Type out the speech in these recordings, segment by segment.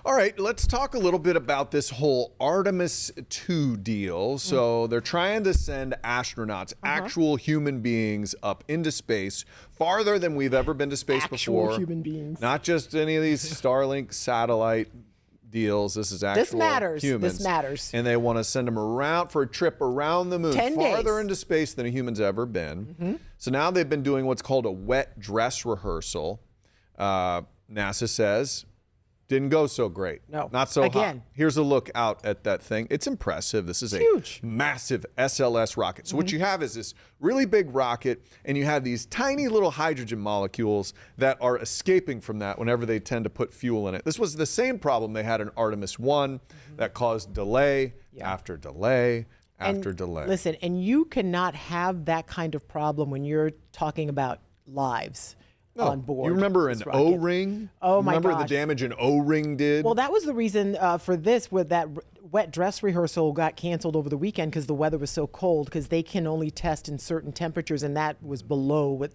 All right, let's talk a little bit about this whole Artemis 2 deal. So they're trying to send astronauts, actual human beings, up into space, farther than we've ever been to space before. Actual human beings. Not just any of these Starlink satellite deals. This is actual humans. This matters. And they want to send them around for a trip around the moon, 10 farther days. into space than a human's ever been. So now they've been doing what's called a wet dress rehearsal. NASA says didn't go so great. No. Not so Again. hot. Here's a look out at that thing. It's impressive. This is huge. Massive SLS rocket. So what you have is this really big rocket, and you have these tiny little hydrogen molecules that are escaping from that whenever they tend to put fuel in it. This was the same problem they had in Artemis 1 that caused delay after delay after delay. Listen, and you cannot have that kind of problem when you're talking about lives. On board. You remember an O-ring? Oh my Remember gosh. the damage an O-ring did? Well, that was the reason for this, with that wet dress rehearsal got canceled over the weekend because the weather was so cold, because they can only test in certain temperatures, and that was below what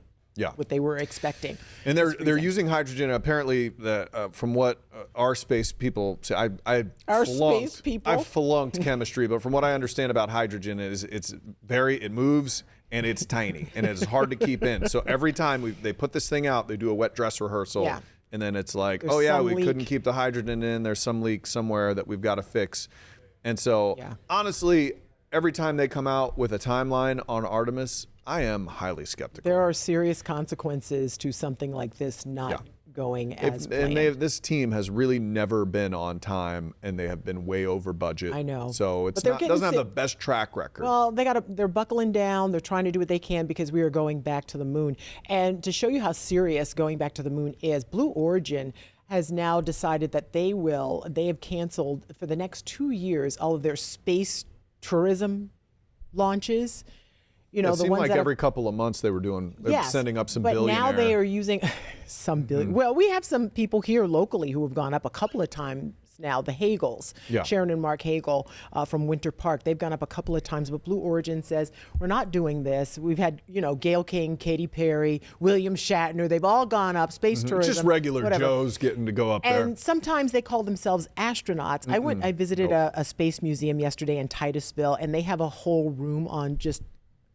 they were expecting. And they're using hydrogen. Apparently, from what our space people say, I've flunked chemistry, but from what I understand about hydrogen is it moves and it's tiny and it's hard to keep in. So every time they put this thing out, they do a wet dress rehearsal. Yeah. And then it's like, There's we couldn't keep the hydrogen in. There's some leak somewhere that we've got to fix. And so honestly, every time they come out with a timeline on Artemis, I am highly skeptical. There are serious consequences to something like this not going as planned. And this team has really never been on time, and they have been way over budget. I know. So doesn't have the best track record. Well, they're buckling down. They're trying to do what they can because we are going back to the moon. And to show you how serious going back to the moon is, Blue Origin has now decided that they have canceled for the next 2 years all of their space tourism launches. You know, it seemed like every couple of months they were sending up some billionaire. But now they are using some billion. Well, we have some people here locally who have gone up a couple of times now. The Hagels, Sharon and Mark Hagel from Winter Park, they've gone up a couple of times. But Blue Origin says, we're not doing this. We've had, Gayle King, Katy Perry, William Shatner. They've all gone up. Space tourism. Just regular Joes getting to go up there. And sometimes they call themselves astronauts. I visited a space museum yesterday in Titusville, and they have a whole room on just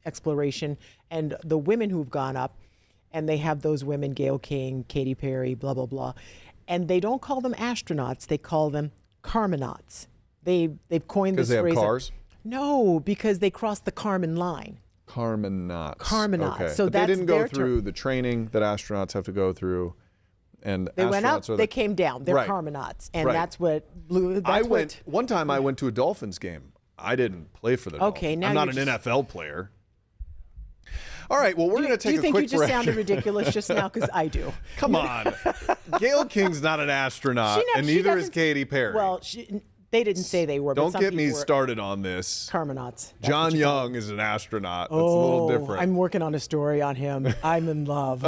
exploration, and the women who've gone up, and they have those women, Gayle King, Katy Perry, blah, blah, blah. And they don't call them astronauts, they call them Karmanauts. They've coined this phrase. Because they have cars? No, because they crossed the Kármán line. Karmanauts. Karmanauts. Okay. So but that's they didn't go their through the training that astronauts have to go through. And they went up, they came down. They're Karmanauts. And that's what Blue... One time I went to a Dolphins game. I didn't play for the Dolphins. Now I'm not an NFL player. All right, well, we're going to take a quick break. Do you think you just sounded ridiculous just now? Because I do. Come on. Gayle King's not an astronaut, and neither is Katy Perry. Well, they didn't say they were. Don't get me started on this. Karmanauts. John Young is an astronaut. That's a little different. I'm working on a story on him. I'm in love.